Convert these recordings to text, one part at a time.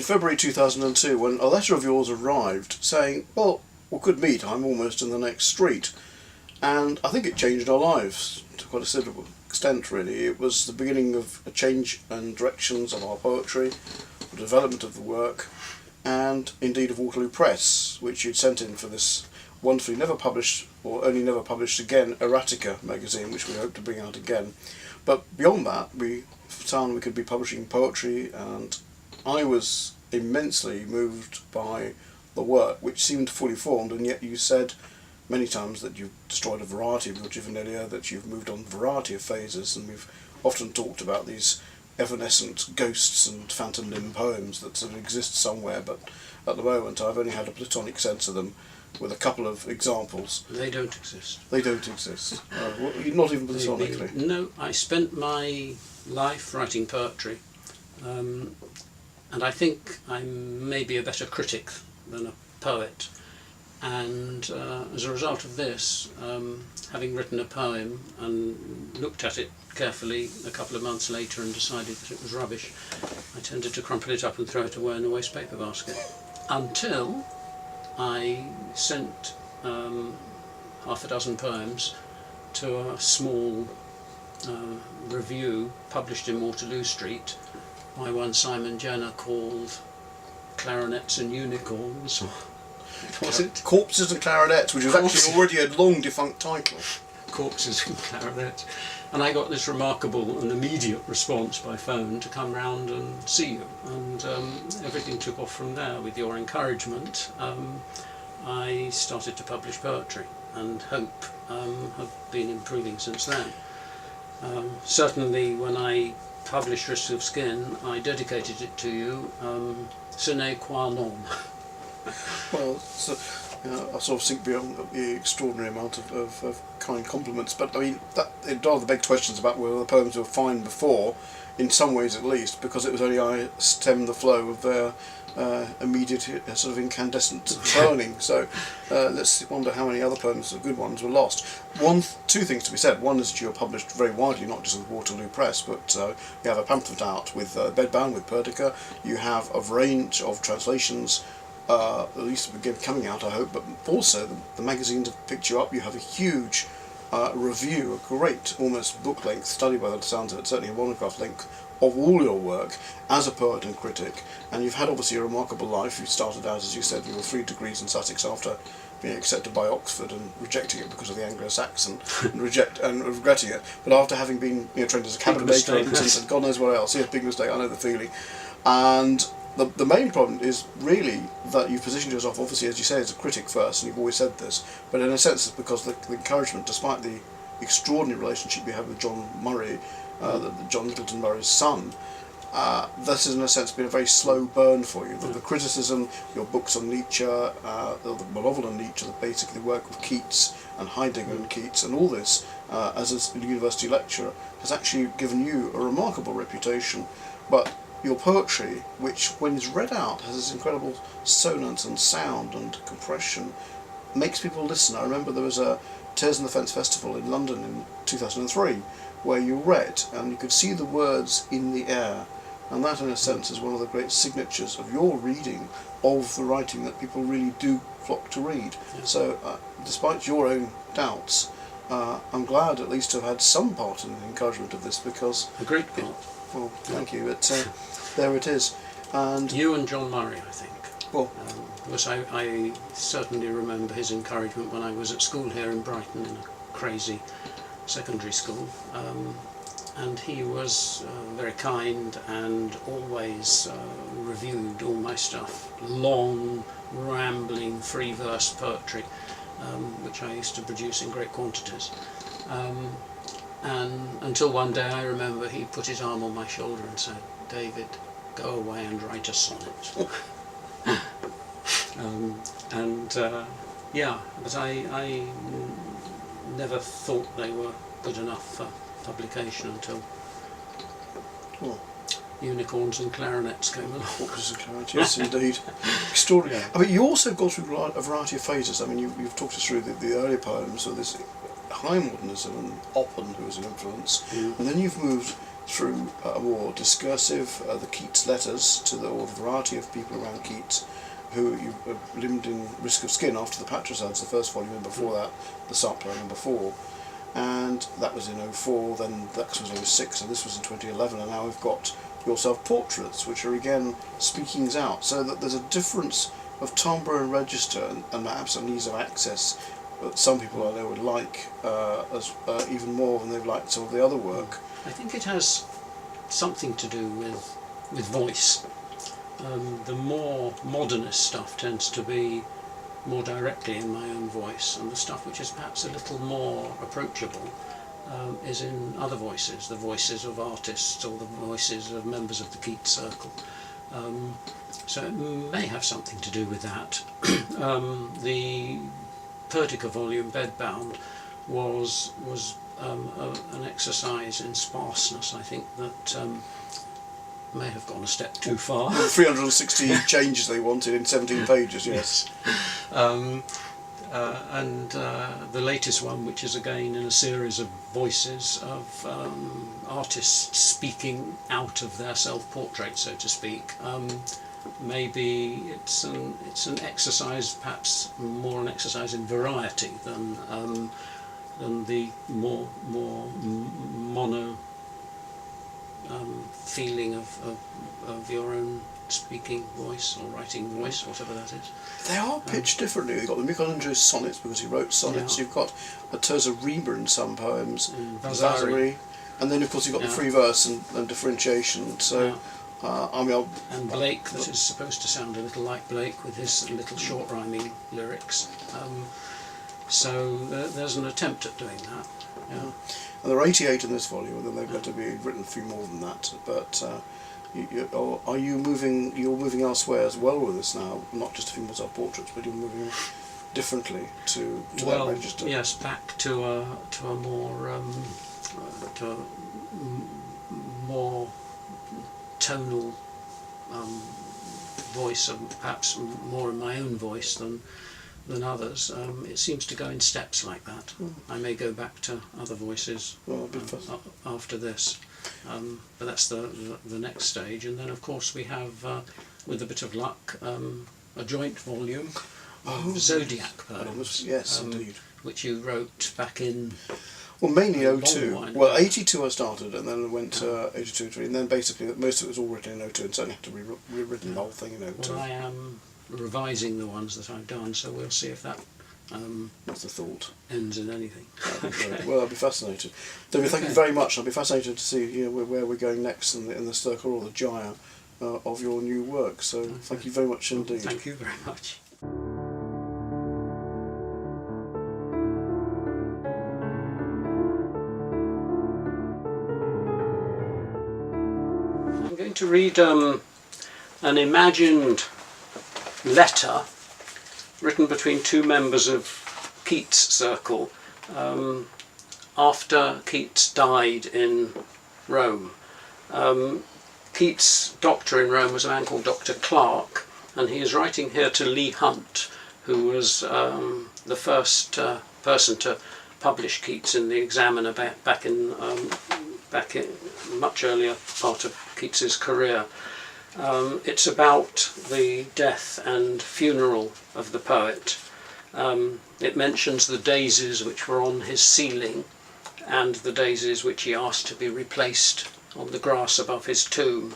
February 2002 when a letter of yours arrived saying, well, we could meet, I'm almost in the next street. And I think it changed our lives to quite a considerable extent, really. It was the beginning of a change and directions of our poetry, the development of the work, and indeed of Waterloo Press, which you'd sent in for this wonderfully never published, or only never published again, Erotica magazine, which we hope to bring out again. But beyond that, we found we could be publishing poetry, and I was immensely moved by the work, which seemed fully formed, and yet you said many times that you've destroyed a variety of your juvenilia, that you've moved on a variety of phases, and we've often talked about these evanescent ghosts and phantom limb poems that sort of exist somewhere, but at the moment I've only had a platonic sense of them with a couple of examples. They don't exist. They don't exist. Well, not even platonically. No, I spent my life writing poetry, and I think I'm maybe a better critic than a poet. And as a result of this, having written a poem and looked at it carefully a couple of months later and decided that it was rubbish, I tended to crumple it up and throw it away in a waste paper basket. Until I sent half a dozen poems to a small review published in Waterloo Street by one Simon Jenner called Clarinets and Unicorns. What was it? Corpses and Clarinets, which was actually already a long defunct title. Corpses and Clarinets. And I got this remarkable and immediate response by phone to come round and see you. And everything took off from there. With your encouragement, I started to publish poetry, and hope have been improving since then. Certainly when I published Risks of Skin, I dedicated it to you, sine qua non. Well, so, I sort of sink beyond the extraordinary amount of kind compliments, but I mean, it rather begs questions about whether the poems were fine before, in some ways at least, because it was only I stemmed the flow of their immediate sort of incandescent burning. So let's wonder how many other poems, the good ones, were lost. Two things to be said. One is that you are published very widely, not just with Waterloo Press, but you have a pamphlet out with Bedbound with Perdica. You have a range of translations. At least coming out, I hope, but also the magazines have picked you up. You have a huge review, a great, almost book-length study by the sounds of it, certainly a monograph length, of all your work as a poet and critic. And you've had obviously a remarkable life. You started out, as you said, you were 3 degrees in Sussex after being accepted by Oxford and rejecting it because of the Anglo-Saxon and regretting it. But after having been trained as a cabinet maker and God knows what else, big mistake, I know the feeling. And the main problem is really that you've positioned yourself, obviously, as you say, as a critic first, and you've always said this, but in a sense it's because the encouragement, despite the extraordinary relationship you have with John Murray, John Littleton Murray's son, this has in a sense been a very slow burn for you. The criticism, your books on Nietzsche, the novel on Nietzsche, basically the work with Keats and Heidegger and Keats, and all this, as a university lecturer, has actually given you a remarkable reputation. But your poetry, which when it's read out has this incredible sonance and sound and compression, makes people listen. I remember there was a Tears in the Fence festival in London in 2003 where you read and you could see the words in the air, and that in a sense is one of the great signatures of your reading of the writing that people really do flock to read. Yeah. So despite your own doubts, I'm glad at least to have had some part in the encouragement of this, because a great part. Well, thank you. There it is. And you and John Murray, I think. Well, because I certainly remember his encouragement when I was at school here in Brighton, in a crazy secondary school, and he was very kind and always reviewed all my stuff. Long, rambling, free verse poetry, which I used to produce in great quantities. And until one day I remember he put his arm on my shoulder and said, "David, go away and write a sonnet." Yeah, but I never thought they were good enough for publication until Unicorns and Clarinets came along. Orchestras and Clarinets, yes indeed. Extraordinary. Yeah. I mean, you also go through a variety of phases. I mean, you've talked us through the early poems, so this high modernism and Oppen, who was an influence, and then you've moved through a more discursive, the Keats letters to or the variety of people around Keats who you lived in risk of skin after the Patricides, the first volume, and before that the Sampler number 4. And that was in '04, then that was in '06, and this was in 2011, and now we've got your self-portraits, which are again speakings out, so that there's a difference of timbre and register, and perhaps an ease of access that some people I know would like even more than they've liked some of the other work. I think it has something to do with voice. The more modernist stuff tends to be more directly in my own voice, and the stuff which is perhaps a little more approachable is in other voices, the voices of artists or the voices of members of the Keats circle. So it may have something to do with that. The Perdica volume, Bedbound, was an exercise in sparseness, I think, that may have gone a step too far. 360 changes they wanted in 17 pages, yes. And the latest one, which is again in a series of voices of artists speaking out of their self-portrait, so to speak. Maybe it's an exercise, perhaps more an exercise in variety than the more mono feeling of your own speaking voice or writing voice, whatever that is. They are pitched differently. You've got the Michelangelo's sonnets because he wrote sonnets. Yeah. You've got a terza rima in some poems, Vasari. and then of course you've got the free verse and differentiation. So, and Blake, that is supposed to sound a little like Blake with his little short rhyming lyrics. So there's an attempt at doing that. Yeah. And there are 88 in this volume, and then they've got to be written a few more than that. But are you moving? You're moving elsewhere as well with this now, not just a few more self-portraits, but you're moving differently to that register. Yes, back to a more tonal voice, and perhaps more in my own voice than others. It seems to go in steps like that. I may go back to other voices after this, but that's the next stage. And then of course we have, with a bit of luck, a joint volume of Zodiac poems. Yes, indeed. Which you wrote back in... Well, mainly '02. Well, '82 I started, and then I went to '82, and then basically most of it was all written in '02, and certainly had to be rewritten the whole thing in '02. Well, I am revising the ones that I've done, so we'll see if that What's the thought? ends in anything. Okay. Well, I'll be fascinated. David, thank you very much. I'll be fascinated to see where we're going next in the circle or the gyre of your new work. So thank you very much indeed. Thank you very much. I'm going to read an imagined letter written between two members of Keats' circle after Keats died in Rome. Keats' doctor in Rome was a man called Dr. Clarke, and he is writing here to Leigh Hunt, who was the first person to publish Keats in the Examiner back in much earlier part of Keats's career. It's about the death and funeral of the poet. It mentions the daisies which were on his ceiling and the daisies which he asked to be replaced on the grass above his tomb.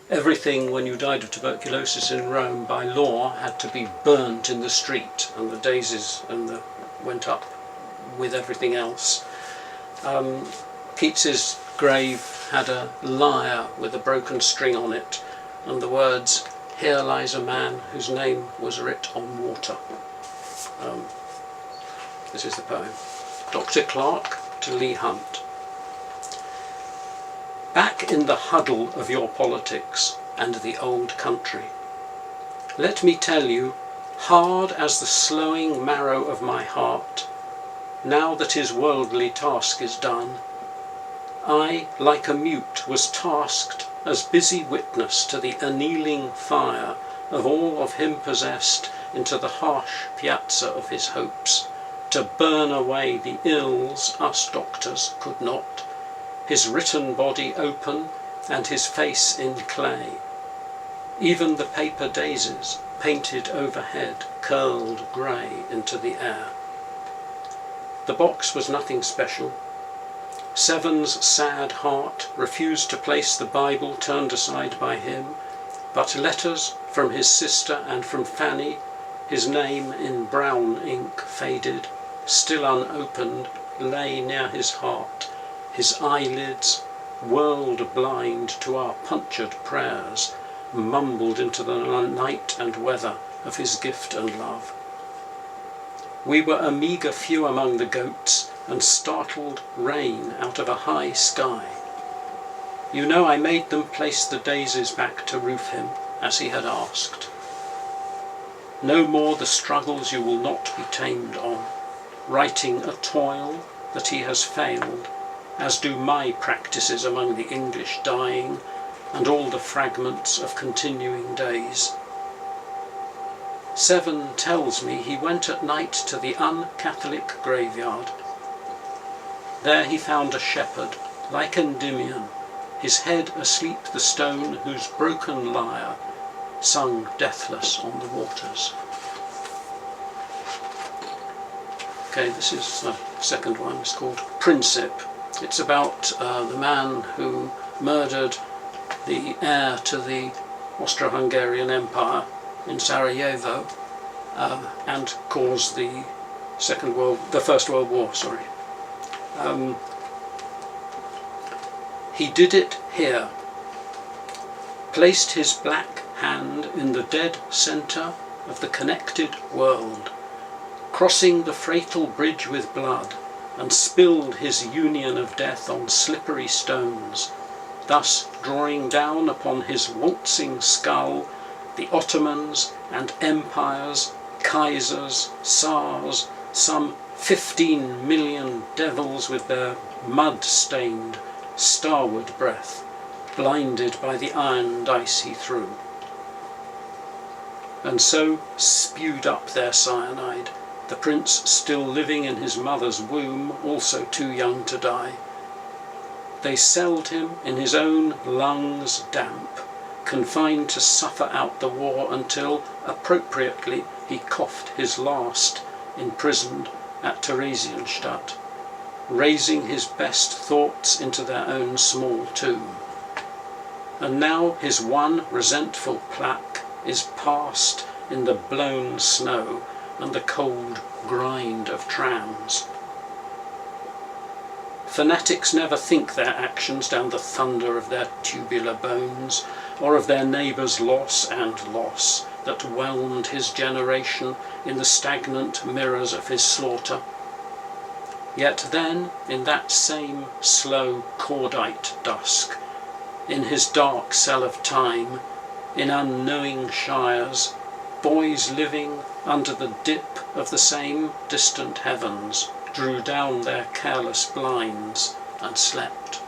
Everything, when you died of tuberculosis in Rome, by law had to be burnt in the street, and the daisies went up with everything else. Keats's grave had a lyre with a broken string on it, and the words, "Here lies a man whose name was writ on water." This is the poem. Dr. Clarke to Leigh Hunt. Back in the huddle of your politics and the old country, let me tell you, hard as the slowing marrow of my heart, now that his worldly task is done, I, like a mute, was tasked as busy witness to the annealing fire of all of him possessed into the harsh piazza of his hopes, to burn away the ills us doctors could not, his written body open and his face in clay. Even the paper daisies, painted overhead, curled grey into the air. The box was nothing special. Seven's sad heart refused to place the Bible turned aside by him, but letters from his sister and from Fanny, his name in brown ink faded, still unopened, lay near his heart, his eyelids, world blind to our punctured prayers, mumbled into the night and weather of his gift and love. We were a meagre few among the goats, and startled rain out of a high sky. You know I made them place the daisies back to roof him, as he had asked. No more the struggles you will not be tamed on, writing a toil that he has failed, as do my practices among the English dying, and all the fragments of continuing days. Seven tells me he went at night to the un-Catholic graveyard. There he found a shepherd, like Endymion, his head asleep the stone whose broken lyre sung deathless on the waters. Okay, this is the second one. It's called Princip. It's about the man who murdered the heir to the Austro-Hungarian Empire in Sarajevo and caused the First World War. He did it here, placed his black hand in the dead centre of the connected world, crossing the fatal bridge with blood, and spilled his union of death on slippery stones, thus drawing down upon his waltzing skull the Ottomans and empires, Kaisers, Tsars, some 15 million devils with their mud-stained, starward breath, blinded by the iron dice he threw. And so spewed up their cyanide, the prince still living in his mother's womb, also too young to die. They celled him in his own lungs damp, confined to suffer out the war until, appropriately, he coughed his last, imprisoned at Theresienstadt, raising his best thoughts into their own small tomb. And now his one resentful plaque is past in the blown snow and the cold grind of trams. Fanatics never think their actions down the thunder of their tubular bones, or of their neighbour's loss and loss that whelmed his generation in the stagnant mirrors of his slaughter. Yet then, in that same slow cordite dusk, in his dark cell of time, in unknowing shires, boys living under the dip of the same distant heavens drew down their careless blinds and slept.